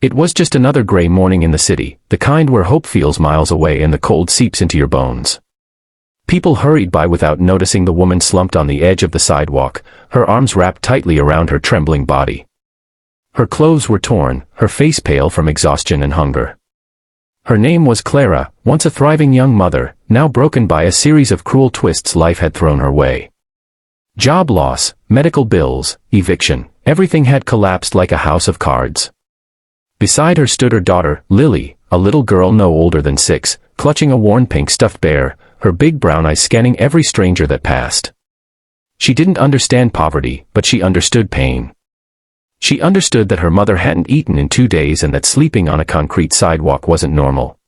It was just another gray morning in the city, the kind where hope feels miles away and the cold seeps into your bones. People hurried by without noticing the woman slumped on the edge of the sidewalk, her arms wrapped tightly around her trembling body. Her clothes were torn, her face pale from exhaustion and hunger. Her name was Clara, once a thriving young mother, now broken by a series of cruel twists life had thrown her way. Job loss, medical bills, eviction, everything had collapsed like a house of cards. Beside her stood her daughter, Lily, a little girl no older than 6, clutching a worn pink stuffed bear, her big brown eyes scanning every stranger that passed. She didn't understand poverty, but she understood pain. She understood that her mother hadn't eaten in 2 days and that sleeping on a concrete sidewalk wasn't normal.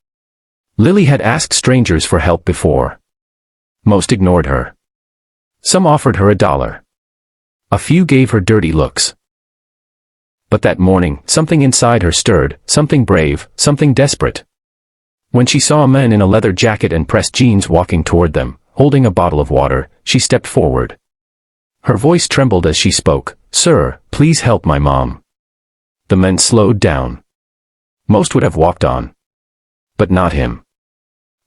Lily had asked strangers for help before. Most ignored her. Some offered her $1. A few gave her dirty looks. But that morning, something inside her stirred, something brave, something desperate. When she saw a man in a leather jacket and pressed jeans walking toward them, holding a bottle of water, she stepped forward. Her voice trembled as she spoke, "Sir, please help my mom." The men slowed down. Most would have walked on. But not him.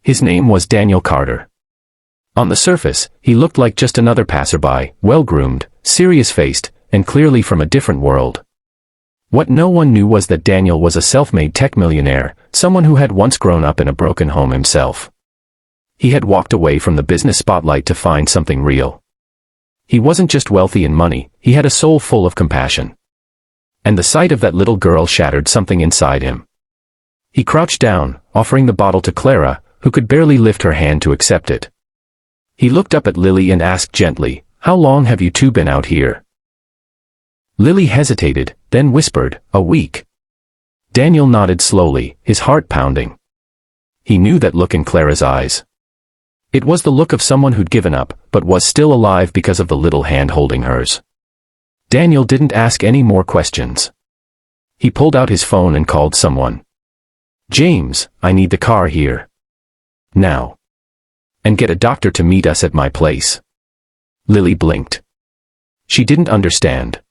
His name was Daniel Carter. On the surface, he looked like just another passerby, well-groomed, serious-faced, and clearly from a different world. What no one knew was that Daniel was a self-made tech millionaire, someone who had once grown up in a broken home himself. He had walked away from the business spotlight to find something real. He wasn't just wealthy in money, he had a soul full of compassion. And the sight of that little girl shattered something inside him. He crouched down, offering the bottle to Clara, who could barely lift her hand to accept it. He looked up at Lily and asked gently, "How long have you two been out here?" Lily hesitated, then whispered, "A week." Daniel nodded slowly, his heart pounding. He knew that look in Clara's eyes. It was the look of someone who'd given up, but was still alive because of the little hand holding hers. Daniel didn't ask any more questions. He pulled out his phone and called someone. "James, I need the car here. Now. And get a doctor to meet us at my place." Lily blinked. She didn't understand.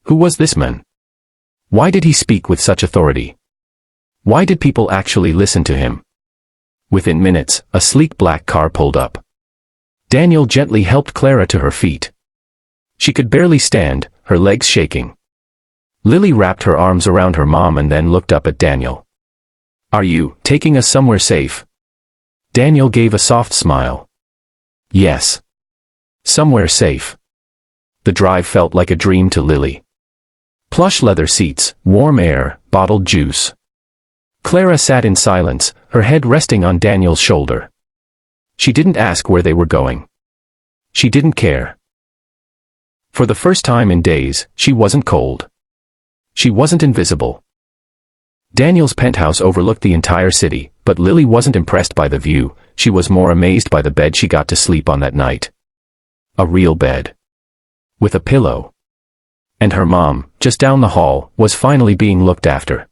Who was this man? Why did he speak with such authority? Why did people actually listen to him? Within minutes, a sleek black car pulled up. Daniel gently helped Clara to her feet. She could barely stand, her legs shaking. Lily wrapped her arms around her mom and then looked up at Daniel. "Are you taking us somewhere safe?" Daniel gave a soft smile. "Yes. Somewhere safe." The drive felt like a dream to Lily. Plush leather seats, warm air, bottled juice. Clara sat in silence, her head resting on Daniel's shoulder. She didn't ask where they were going. She didn't care. For the first time in days, she wasn't cold. She wasn't invisible. Daniel's penthouse overlooked the entire city, but Lily wasn't impressed by the view, she was more amazed by the bed she got to sleep on that night. A real bed. With a pillow. And her mom, just down the hall, was finally being looked after.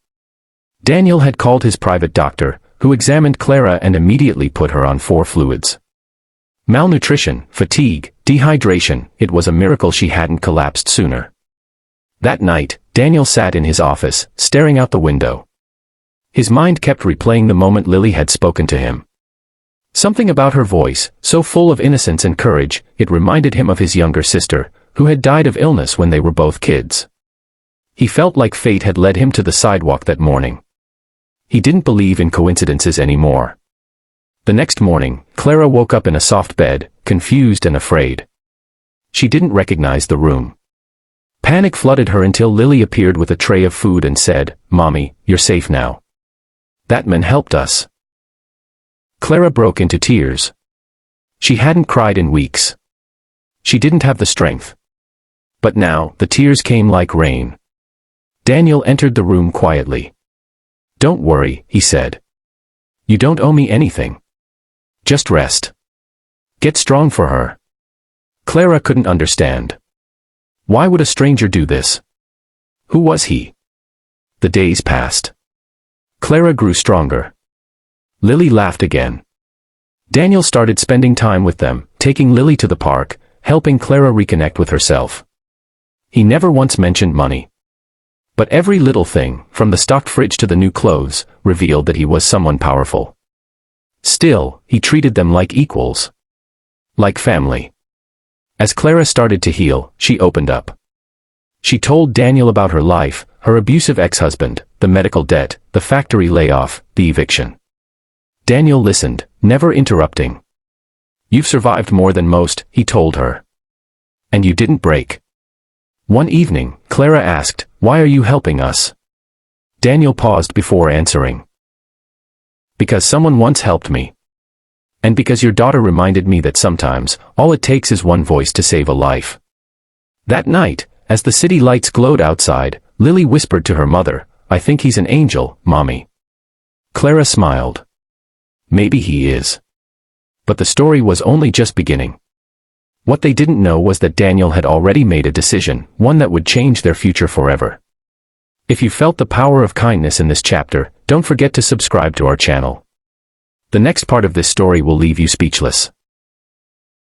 Daniel had called his private doctor, who examined Clara and immediately put her on 4 fluids. Malnutrition, fatigue, dehydration, it was a miracle she hadn't collapsed sooner. That night, Daniel sat in his office, staring out the window. His mind kept replaying the moment Lily had spoken to him. Something about her voice, so full of innocence and courage, it reminded him of his younger sister, who had died of illness when they were both kids. He felt like fate had led him to the sidewalk that morning. He didn't believe in coincidences anymore. The next morning, Clara woke up in a soft bed, confused and afraid. She didn't recognize the room. Panic flooded her until Lily appeared with a tray of food and said, "Mommy, you're safe now. That man helped us." Clara broke into tears. She hadn't cried in weeks. She didn't have the strength. But now, the tears came like rain. Daniel entered the room quietly. "Don't worry," he said. "You don't owe me anything. Just rest. Get strong for her." Clara couldn't understand. Why would a stranger do this? Who was he? The days passed. Clara grew stronger. Lily laughed again. Daniel started spending time with them, taking Lily to the park, helping Clara reconnect with herself. He never once mentioned money. But every little thing, from the stocked fridge to the new clothes, revealed that he was someone powerful. Still, he treated them like equals. Like family. As Clara started to heal, she opened up. She told Daniel about her life, her abusive ex-husband, the medical debt, the factory layoff, the eviction. Daniel listened, never interrupting. "You've survived more than most," he told her. "And you didn't break." One evening, Clara asked, "Why are you helping us?" Daniel paused before answering. "Because someone once helped me. And because your daughter reminded me that sometimes, all it takes is one voice to save a life." That night, as the city lights glowed outside, Lily whispered to her mother, "I think he's an angel, Mommy." Clara smiled. "Maybe he is." But the story was only just beginning. What they didn't know was that Daniel had already made a decision, one that would change their future forever. If you felt the power of kindness in this chapter, don't forget to subscribe to our channel. The next part of this story will leave you speechless.